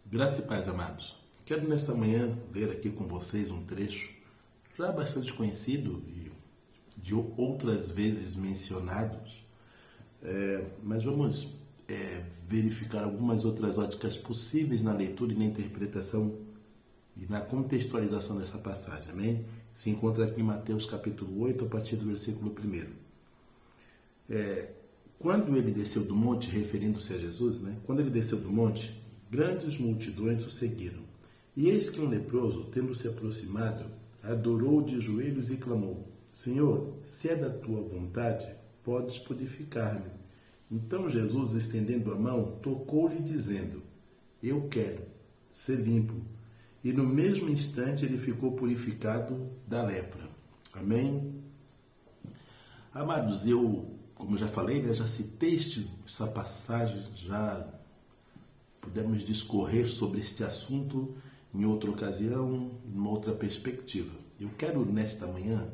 Graça e paz, amados. Quero nesta manhã ler aqui com vocês um trecho já bastante conhecido e de outras vezes mencionados, mas vamos verificar algumas outras óticas possíveis na leitura e na interpretação e na contextualização dessa passagem, amém? Se encontra aqui em Mateus capítulo 8, a partir do versículo 1. Quando ele desceu do monte, referindo-se a Jesus, quando ele desceu do monte, grandes multidões o seguiram. E eis que um leproso, tendo se aproximado, adorou de joelhos e clamou: Senhor, se é da tua vontade, podes purificar-me. Então Jesus, estendendo a mão, tocou-lhe, dizendo: Eu quero ser limpo. E no mesmo instante ele ficou purificado da lepra. Amém? Amados, como já falei, já citei essa passagem, já pudemos discorrer sobre este assunto em outra ocasião, em uma outra perspectiva. Eu quero, nesta manhã,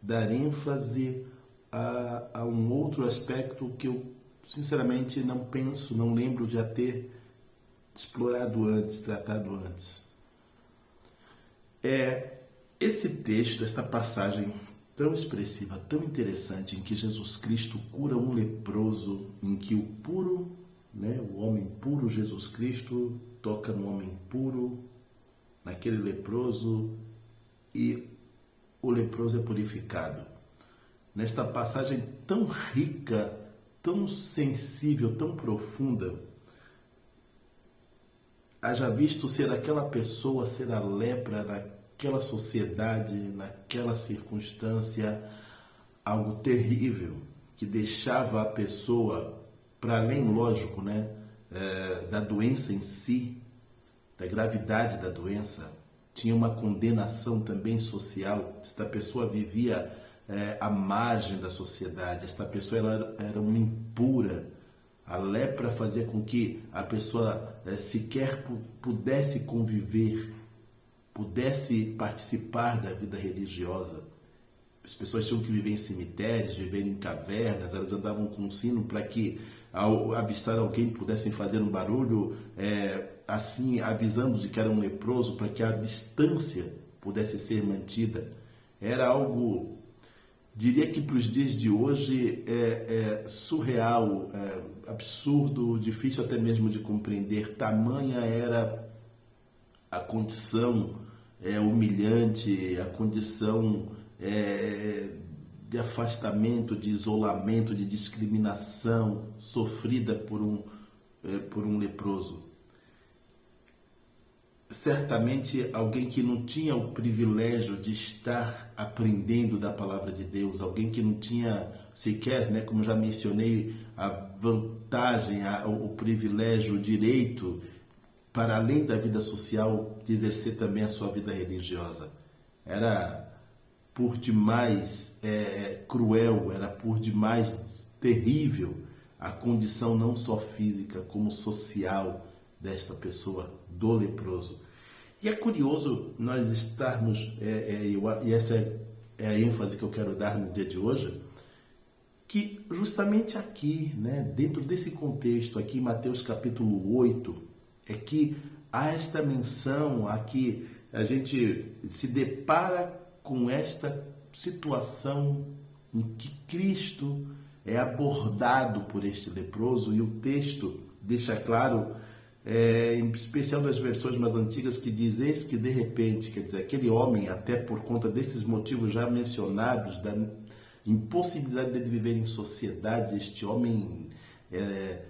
dar ênfase a um outro aspecto que eu, sinceramente, não lembro de já ter explorado antes, tratado antes. Esse texto, esta passagem tão expressiva, tão interessante, em que Jesus Cristo cura um leproso, em que o puro, o homem puro Jesus Cristo toca no homem puro, naquele leproso, e o leproso é purificado. Nesta passagem tão rica, tão sensível, tão profunda, haja visto ser aquela pessoa, ser a lepra naquela sociedade, naquela circunstância, algo terrível, que deixava a pessoa, para além, lógico, da doença em si, da gravidade da doença, tinha uma condenação também social. Esta pessoa vivia à margem da sociedade, esta pessoa era uma impura. A lepra fazia com que a pessoa sequer pudesse conviver, pudesse participar da vida religiosa. As pessoas tinham que viver em cemitérios, viver em cavernas, elas andavam com um sino para que, ao avistar alguém, pudessem fazer um barulho, assim, avisando de que era um leproso, para que a distância pudesse ser mantida. Era algo, diria que para os dias de hoje, surreal, absurdo, difícil até mesmo de compreender. Tamanha era a condição humilhante, a condição de afastamento, de isolamento, de discriminação sofrida por um leproso. Certamente alguém que não tinha o privilégio de estar aprendendo da palavra de Deus, alguém que não tinha sequer, como já mencionei, a vantagem, o privilégio, o direito, para além da vida social, de exercer também a sua vida religiosa. Era por demais cruel, era por demais terrível a condição não só física, como social desta pessoa, do leproso. E é curioso nós estarmos, e essa é a ênfase que eu quero dar no dia de hoje, que justamente aqui, dentro desse contexto, aqui em Mateus capítulo 8, é que há esta menção, aqui a gente se depara com esta situação em que Cristo é abordado por este leproso, e o texto deixa claro, em especial nas versões mais antigas, que diz: eis que de repente, quer dizer, aquele homem, até por conta desses motivos já mencionados, da impossibilidade de viver em sociedade, este homem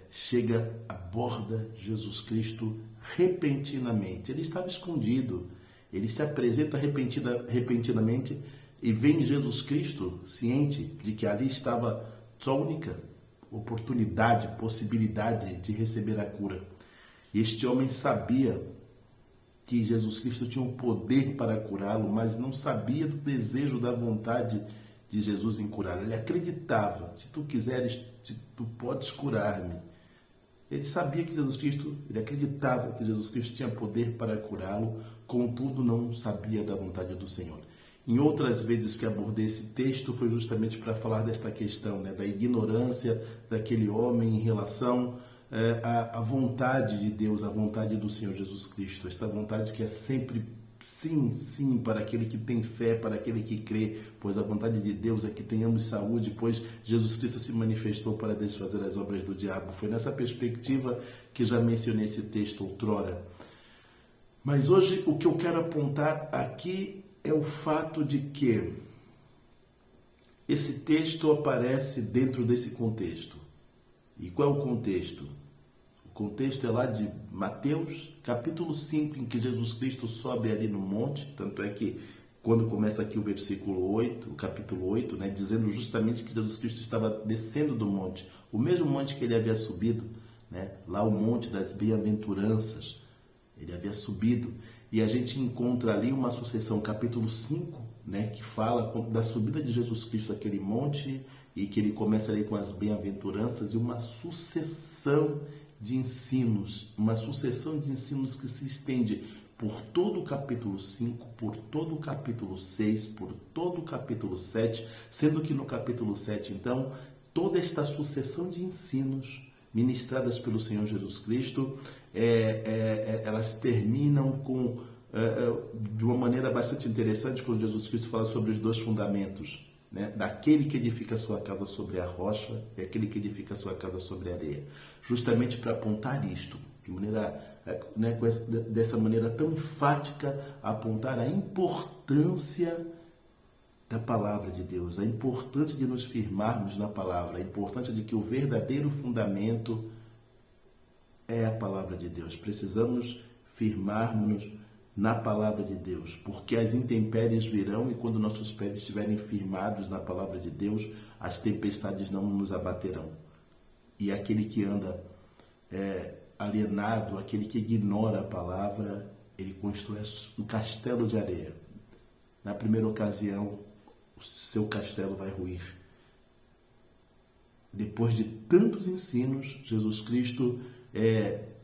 chega, aborda Jesus Cristo repentinamente. Ele estava escondido, ele se apresenta repentinamente e vem Jesus Cristo ciente de que ali estava sua única oportunidade, possibilidade de receber a cura. Este homem sabia que Jesus Cristo tinha um poder para curá-lo, mas não sabia do desejo, da vontade de Jesus em curá-lo. Ele acreditava: se tu quiseres, se tu podes curar-me. Ele sabia que ele acreditava que Jesus Cristo tinha poder para curá-lo, contudo não sabia da vontade do Senhor. Em outras vezes que abordei esse texto, foi justamente para falar desta questão, da ignorância daquele homem em relação a vontade de Deus, a vontade do Senhor Jesus Cristo, esta vontade que é sempre sim, sim, para aquele que tem fé, para aquele que crê, pois a vontade de Deus é que tenhamos saúde, pois Jesus Cristo se manifestou para desfazer as obras do diabo. Foi nessa perspectiva que já mencionei esse texto outrora. Mas hoje o que eu quero apontar aqui é o fato de que esse texto aparece dentro desse contexto. E qual é o contexto? O contexto é lá de Mateus, capítulo 5, em que Jesus Cristo sobe ali no monte, tanto é que quando começa aqui o versículo 8, o capítulo 8, né, dizendo justamente que Jesus Cristo estava descendo do monte, o mesmo monte que ele havia subido, né, lá o monte das bem-aventuranças, ele havia subido, e a gente encontra ali uma sucessão, capítulo 5, né, que fala da subida de Jesus Cristo àquele monte, e que ele começa ali com as bem-aventuranças e uma sucessão de ensinos que se estende por todo o capítulo 5, por todo o capítulo 6, por todo o capítulo 7, sendo que no capítulo 7, então, toda esta sucessão de ensinos ministradas pelo Senhor Jesus Cristo, elas terminam de uma maneira bastante interessante, quando Jesus Cristo fala sobre os dois fundamentos, né? Daquele que edifica a sua casa sobre a rocha e aquele que edifica a sua casa sobre a areia, justamente para apontar isto, de maneira, né, dessa maneira tão enfática, apontar a importância da palavra de Deus, a importância de nos firmarmos na palavra, a importância de que o verdadeiro fundamento é a palavra de Deus. Precisamos firmarmos na palavra de Deus, porque as intempéries virão e quando nossos pés estiverem firmados na palavra de Deus, as tempestades não nos abaterão. E aquele que anda alienado, aquele que ignora a palavra, ele constrói um castelo de areia. Na primeira ocasião, o seu castelo vai ruir. Depois de tantos ensinos, Jesus Cristo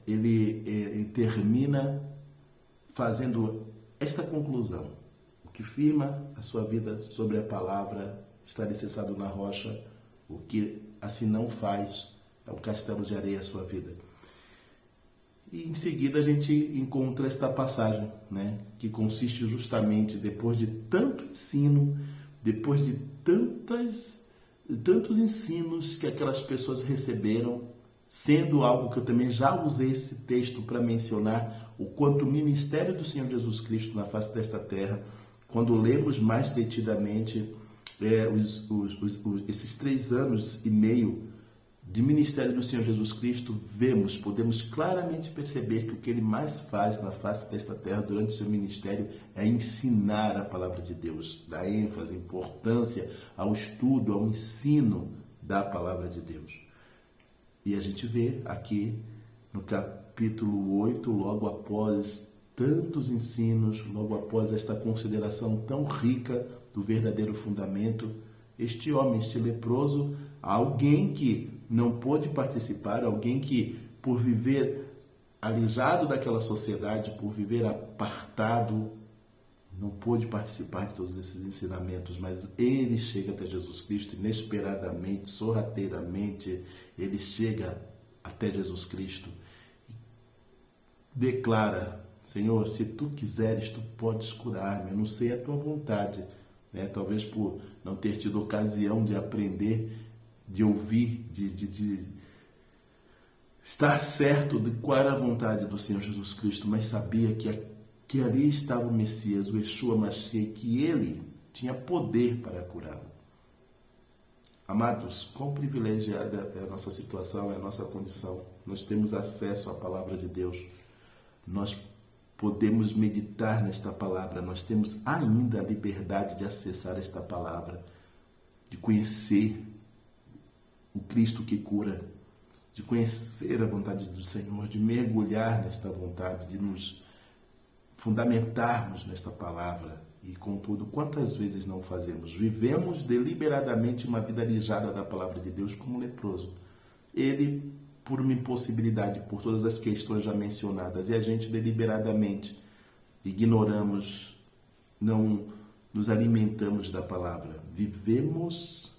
ele termina fazendo esta conclusão: o que firma a sua vida sobre a palavra está alicerçado na rocha, o que assim não faz é um castelo de areia a sua vida. E em seguida a gente encontra esta passagem, né, que consiste justamente, depois de tanto ensino, depois de tantos ensinos que aquelas pessoas receberam, sendo algo que eu também já usei esse texto para mencionar o quanto o ministério do Senhor Jesus Cristo na face desta terra, quando lemos mais detidamente esses 3 anos e meio de ministério do Senhor Jesus Cristo, podemos claramente perceber que o que ele mais faz na face desta terra durante o seu ministério é ensinar a palavra de Deus, dar ênfase, importância ao estudo, ao ensino da palavra de Deus. E a gente vê aqui no capítulo 8, logo após tantos ensinos, logo após esta consideração tão rica do verdadeiro fundamento, este homem, este leproso, alguém que não pôde participar, alguém que, por viver alijado daquela sociedade, por viver apartado, não pôde participar de todos esses ensinamentos, mas ele chega até Jesus Cristo inesperadamente, sorrateiramente, ele chega até Jesus Cristo e declara: Senhor, se tu quiseres, tu podes curar-me, eu não sei a tua vontade, né? Talvez por não ter tido ocasião de aprender, de ouvir, de estar certo de qual era a vontade do Senhor Jesus Cristo, mas sabia que ali estava o Messias, o Yeshua Mashiach, que ele tinha poder para curá-lo. Amados, quão privilegiada é a nossa situação, é a nossa condição. Nós temos acesso à palavra de Deus. Nós podemos meditar nesta palavra. Nós temos ainda a liberdade de acessar esta palavra, de conhecer o Cristo que cura, de conhecer a vontade do Senhor, de mergulhar nesta vontade, de nos fundamentarmos nesta palavra. E, contudo, quantas vezes não fazemos? Vivemos deliberadamente uma vida alijada da palavra de Deus como leproso. Ele, por uma impossibilidade, por todas as questões já mencionadas, e a gente deliberadamente ignoramos, não nos alimentamos da palavra. Vivemos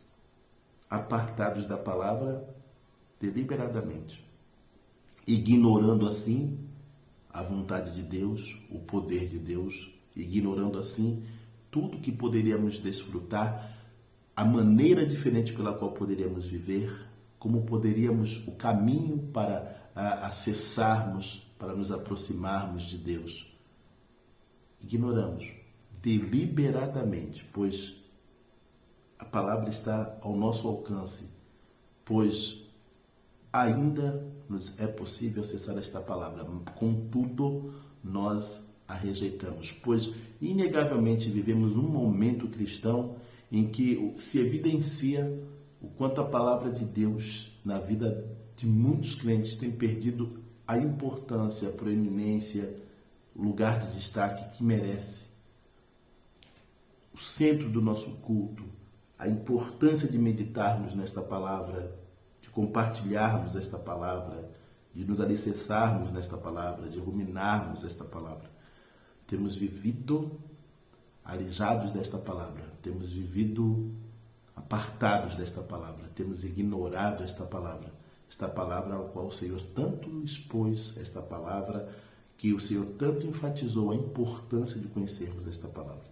apartados da palavra deliberadamente. ignorando assim a vontade de Deus, o poder de Deus, ignorando assim tudo que poderíamos desfrutar, a maneira diferente pela qual poderíamos viver, como poderíamos, o caminho para acessarmos, para nos aproximarmos de Deus. Ignoramos deliberadamente, pois a palavra está ao nosso alcance, pois ainda nos é possível acessar esta palavra. Contudo, nós a rejeitamos, pois inegavelmente vivemos um momento cristão em que se evidencia o quanto a palavra de Deus na vida de muitos crentes tem perdido a importância, a proeminência, o lugar de destaque que merece. O centro do nosso culto, a importância de meditarmos nesta palavra, de compartilharmos esta palavra, de nos alicerçarmos nesta palavra, de ruminarmos esta palavra. Temos vivido alijados desta palavra, temos vivido apartados desta palavra, temos ignorado esta palavra ao qual o Senhor tanto expôs, esta palavra que o Senhor tanto enfatizou a importância de conhecermos esta palavra.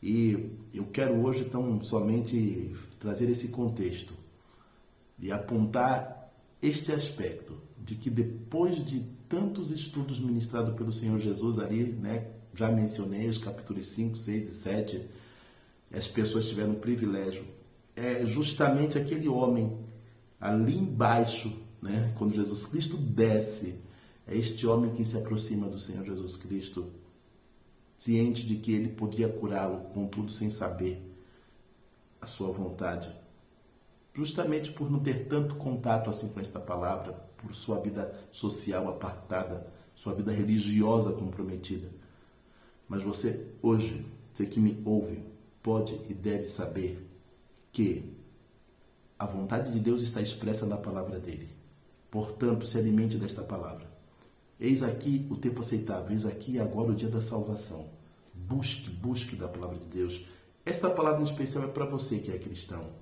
E eu quero hoje, então, somente trazer esse contexto e apontar este aspecto de que depois de tantos estudos ministrados pelo Senhor Jesus ali, né, já mencionei os capítulos 5, 6 e 7, as pessoas tiveram o privilégio. É justamente aquele homem ali embaixo, né, quando Jesus Cristo desce, é este homem que se aproxima do Senhor Jesus Cristo, ciente de que ele podia curá-lo, contudo sem saber a sua vontade. Justamente por não ter tanto contato assim com esta palavra, por sua vida social apartada, sua vida religiosa comprometida. Mas você, hoje, você que me ouve, pode e deve saber que a vontade de Deus está expressa na palavra dele. Portanto, se alimente desta palavra. Eis aqui o tempo aceitável, eis aqui e agora o dia da salvação. Busque da palavra de Deus. Esta palavra em especial é para você que é cristão.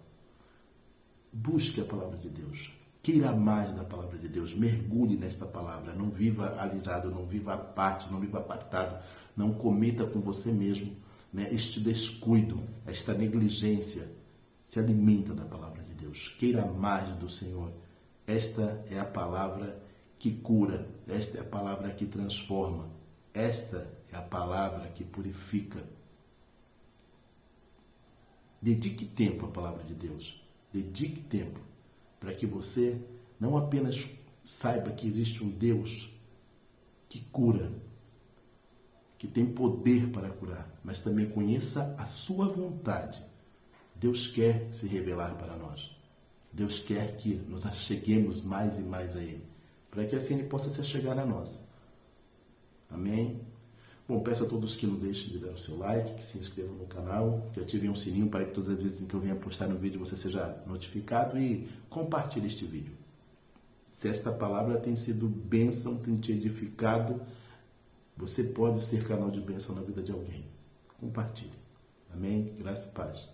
Busque a palavra de Deus. Queira mais da palavra de Deus. Mergulhe nesta palavra. Não viva alisado, não viva à parte, não viva apartado. Não cometa com você mesmo, né, este descuido, esta negligência. Se alimenta da palavra de Deus. Queira mais do Senhor. Esta é a palavra que cura. Esta é a palavra que transforma. Esta é a palavra que purifica. Dedique tempo à palavra de Deus. Dedique tempo para que você não apenas saiba que existe um Deus que cura, que tem poder para curar, mas também conheça a sua vontade. Deus quer se revelar para nós. Deus quer que nos acheguemos mais e mais a Ele, para que assim Ele possa se achegar a nós. Amém? Bom, peço a todos que não deixem de dar o seu like, que se inscrevam no canal, que ativem o sininho para que todas as vezes em que eu venha postar um vídeo você seja notificado e compartilhe este vídeo. Se esta palavra tem sido bênção, tem te edificado, você pode ser canal de bênção na vida de alguém. Compartilhe. Amém? Graça e paz.